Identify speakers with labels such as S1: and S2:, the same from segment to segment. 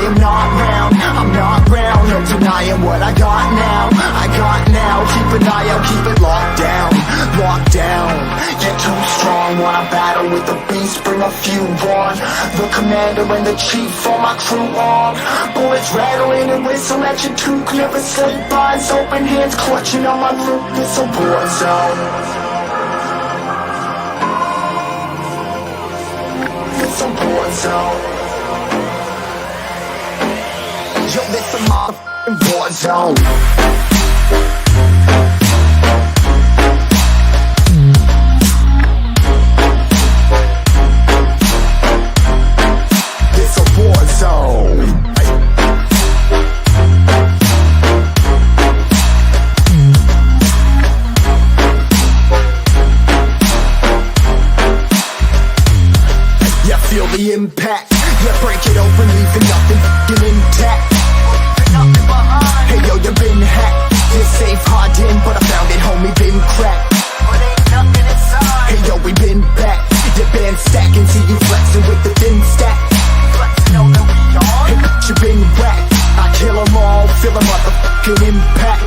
S1: am not round, I'm not round. No denying what I got now, I got now. Keep an eye out, keep it locked down, locked down. You're too strong, wanna battle with the beast, bring a few on. The commander and the chief for my crew on. Bullets rattling and whistle at your toque. Never sleep, eyes open, hands clutching on my loot. It's a war zone. It's a war zone. Yo, this a motherfucking war zone. It's a war zone. Yeah, feel the impact. Yeah, break it open, leaving nothing intact. Hey yo, you been hacked. You're safe, hard in, but I found it, homie, been cracked. But ain't nothing inside. Hey yo, we been back. Your band stacking, see you flexing with the thin stack. Flexing, know that we on. Hey, you been whacked. I kill them all, feel a motherfucking impact.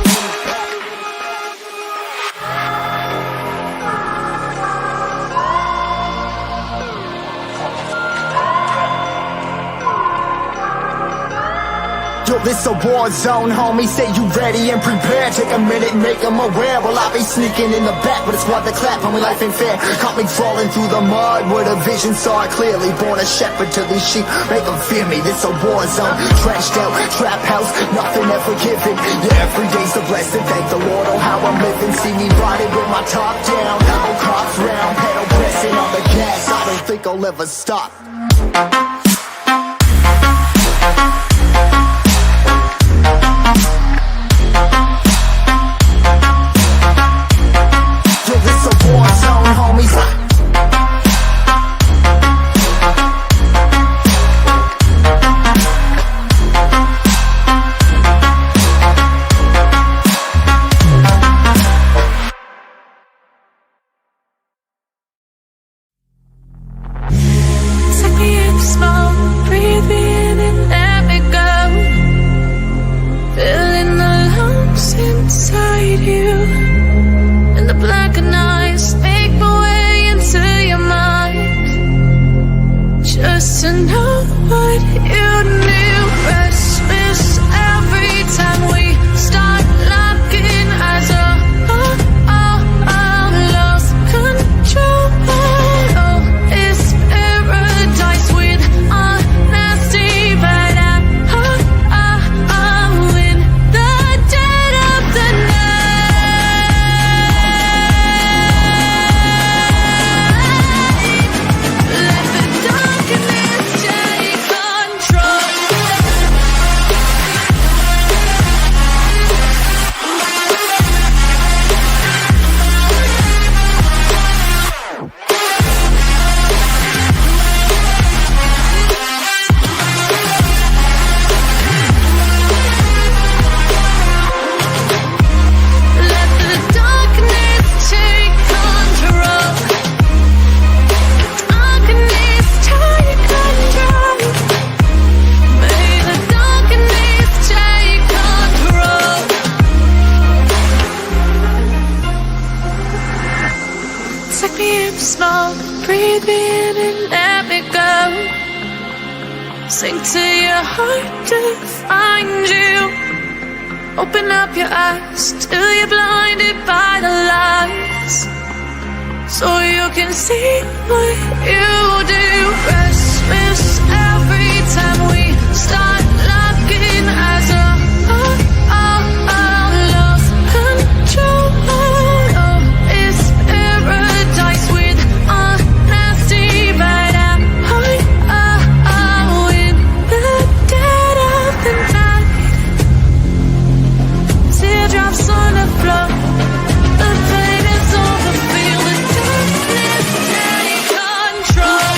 S1: Yo, this a war zone, homie, say you ready and prepared. Take a minute, make them aware. Well, I be sneaking in the back, but it's what the clap, homie, life ain't fair. Caught me crawling through the mud, where the vision saw it clearly. Born a shepherd to these sheep, make them fear me. This a war zone, trashed out, trap house, nothing ever given. Yeah, every day's a blessing, thank the Lord, oh how I'm living. See me riding with my top down, no cops round, pedal pressing on the gas. I don't think I'll ever stop.
S2: Sink to your heart to find you. Open up your eyes till you're blinded by the lights, so you can see what you do. Restless every time we start locking eyes up. Lost control. Oh, it's paradise with a nasty bite out. In the dead of the night, teardrops on the floor. The pain is over, feel the darkness take control.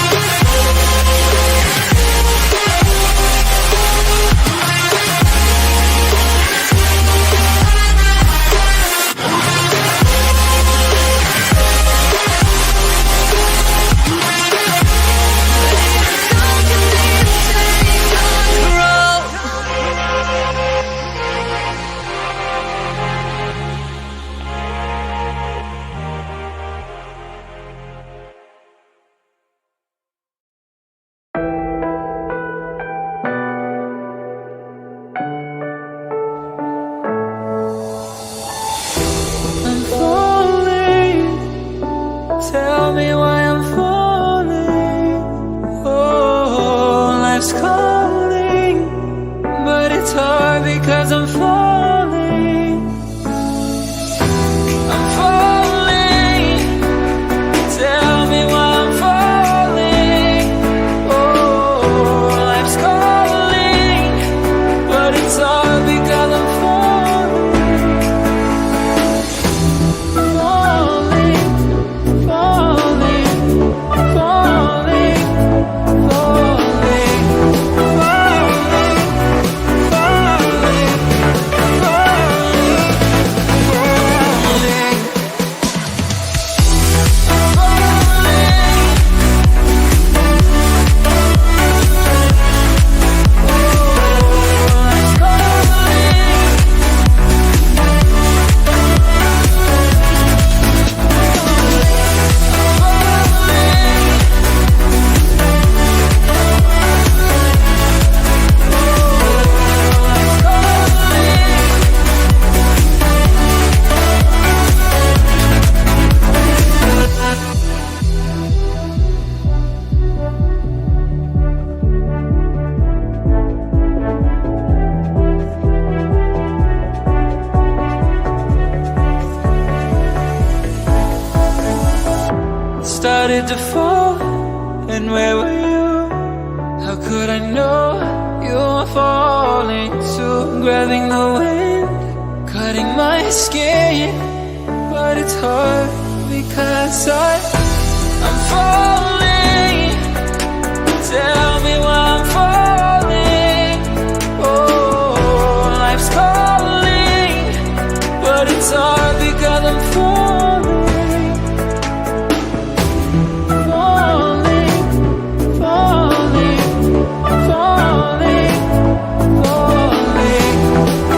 S3: started to fall, and where were you? How could I know you were falling too? Grabbing the wind, cutting my skin, but it's hard because I'm falling. Tell me why I'm falling. Oh, life's calling, but it's hard because I'm falling. Falling, falling, falling, falling, falling,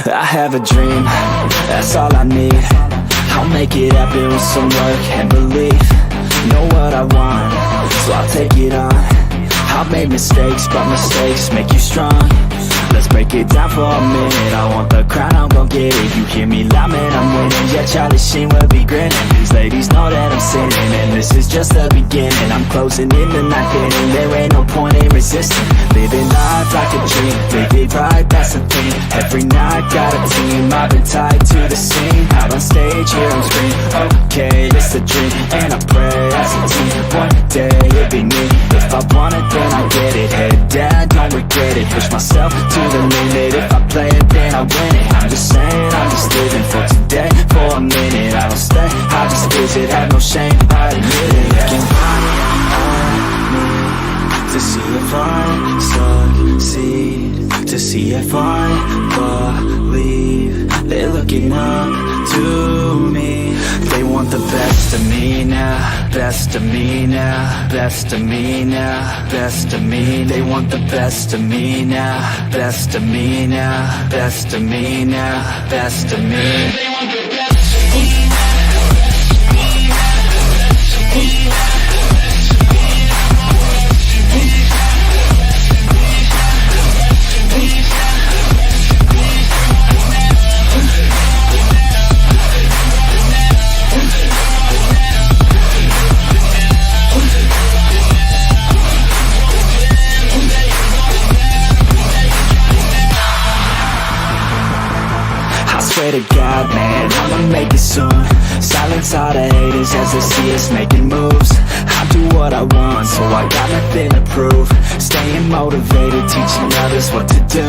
S4: I have a dream, that's all I need. I'll make it happen with some work and belief. Know what I want, so I'll take it on. I've made mistakes, but mistakes make you strong. Let's break it down for a minute. I want the crown, I'm gon' get it. You hear me loud, man, I'm winning. Yeah, Charlie Sheen will be grinning. These ladies know that I'm sinning, and this is just the beginning. I'm closing in the night inning. There ain't no point in resisting. Living life like a dream, live it right, that's the thing. Every night got a team, I've been tied to the scene. Out on stage, here on screen. Okay, it's a dream, and I pray as a team. One day it'll be me. If I want it, then I get it. Head down, don't regret it. Push myself to the limit. If I play it, then I win it. I'm just saying, I'm just living for today. For a minute, I don't stay, I just visit. Have no shame, I admit it. Looking at me to see if I succeed, to see if I believe. They're looking up to me. They want the best of me now, best of me now, best of me now, best of me. They want the best of me now, best of me now, best of me now, best of me. They want the best of me now. Swear to God, man, I'ma make it soon. Silence all the haters as they see us making moves. I do what I want, so I got nothing to prove. Staying motivated, teaching others what to do.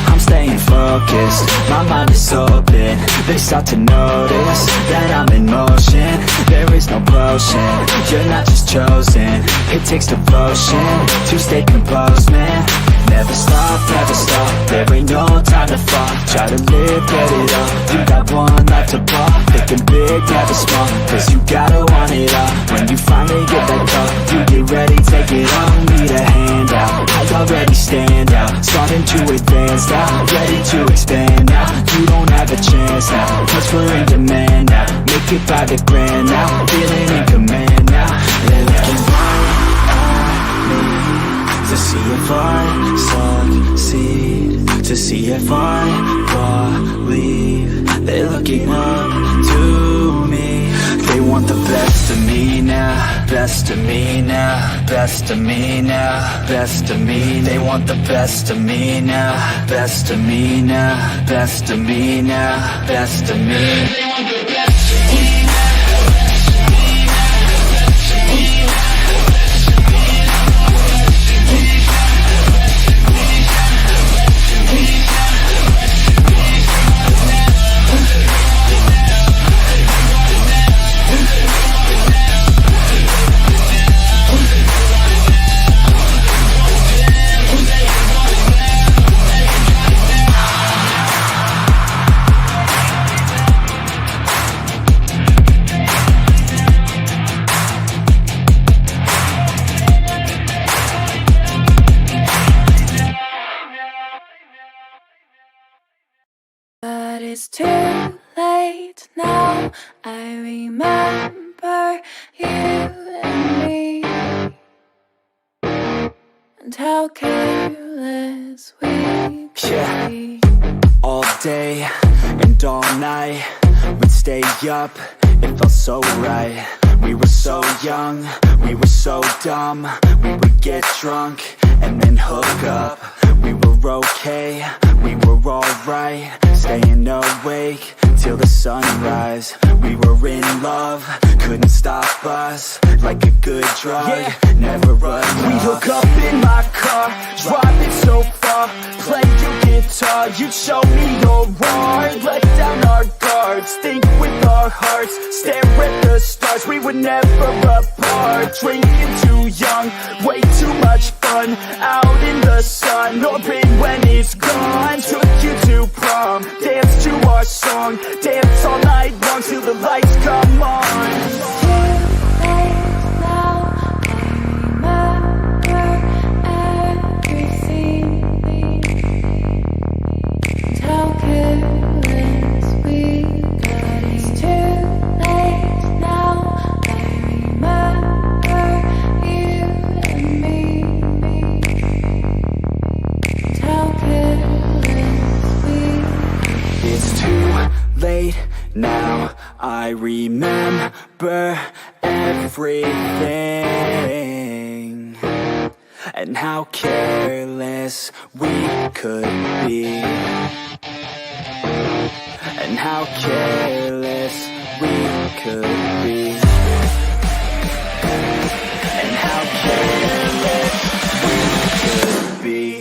S4: I'm staying focused, my mind is open. They start to notice that I'm in motion. There is no potion, you're not just chosen. It takes devotion to stay composed, man. Never stop, there ain't no time to fall. Try to live, get it up, you got one life to ball. Thinking big, never small, cause you gotta want it all. When you finally get that call, you get ready, take it on. Need a handout, I already stand out. Starting to advance now, ready to expand now. You don't have a chance now, cause we're in demand now. Make it by the grand now, feeling in command now. They're looking right at me to see if I succeed, to see if I believe. They're looking up to me. They want the best of me now, best of me now, best of me now, best of me. They want the best of me now, best of me now, best of me now, best of me. They want the best of me.
S2: But it's too late now. I remember you and me, and how careless we could be.
S4: All day and all night, we'd stay up, it felt so right. We were so young, we were so dumb. We would get drunk and then hook up. We were okay, we were alright. Staying awake till the sunrise. We were in love, couldn't stop us. Like a good drug, never run.
S5: We hook up in my car, driving so far. Play your guitar, you'd show me your art. Let down our guards, think with our hearts. Stare at the stars, we were never apart. Drinking too young, way too much fun. Out in the sun, no pain when it's gone. Took you to prom, dance to our song. Dance all night long till the lights come on.
S4: remember everything, and how careless we could be, and how careless we could be, and how careless we could be.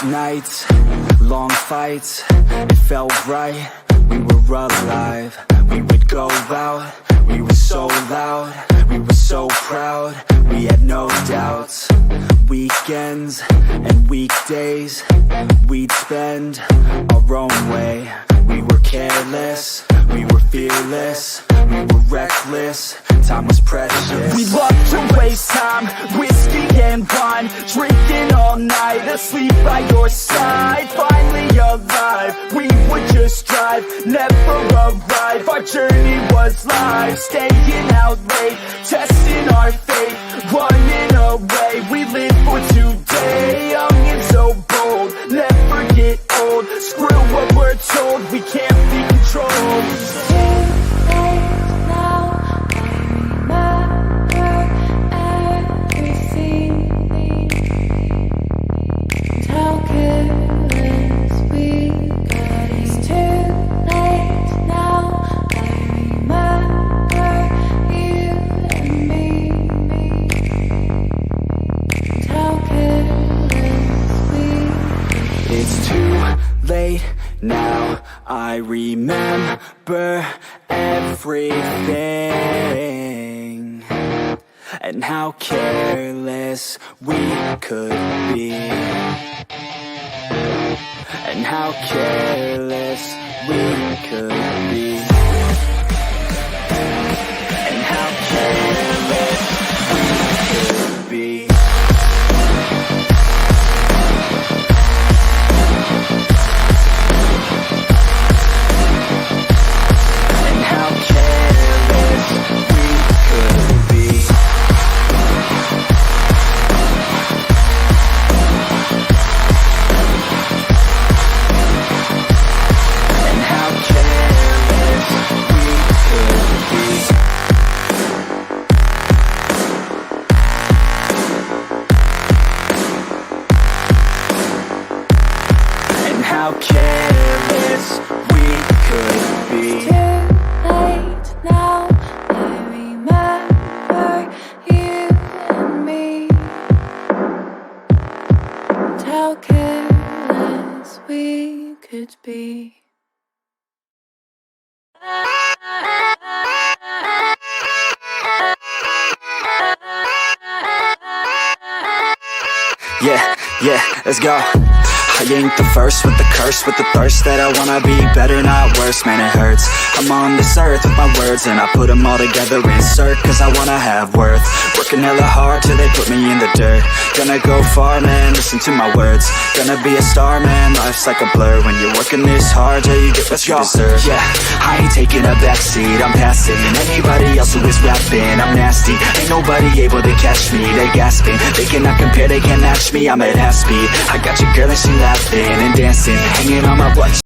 S4: Nights, long fights, it felt right, we were alive. We would go out, we were so loud, we were so proud, we had no doubts. Weekends and weekdays, we'd spend our own way. We were careless, we were fearless, we were reckless, time was precious.
S5: We loved to waste time, whiskey and wine, drinking all night, asleep by your side. Finally alive, we would just drive, never arrive. Our journey was live, staying out late, testing our fate, running away. We live for today, young and so bold, never get old. Screw what we're told, we can't be controlled.
S4: Now I remember everything, and how careless we could be, and how careless we could be, and how careless we could be. How careless we could be.
S2: It's too late now, I remember you and me, and how careless we could be.
S4: Yeah, let's go. I ain't the first with the curse, with the thirst that I wanna be better, not worse, man it hurts. I'm on this earth with my words and I put them all together, insert, cause I wanna have worth. Working hella hard till they put me in the dirt. Gonna go far, man, listen to my words. Gonna be a star, man, life's like a blur. When you're working this hard, yeah, you get what you deserve. Yeah, I ain't taking a backseat, I'm passing anybody else who is rapping. I'm nasty, ain't nobody able to catch me. They gasping, they cannot compare, they can't match me. I'm at half speed, I got your girl and she laughing and dancing, hanging on my butt.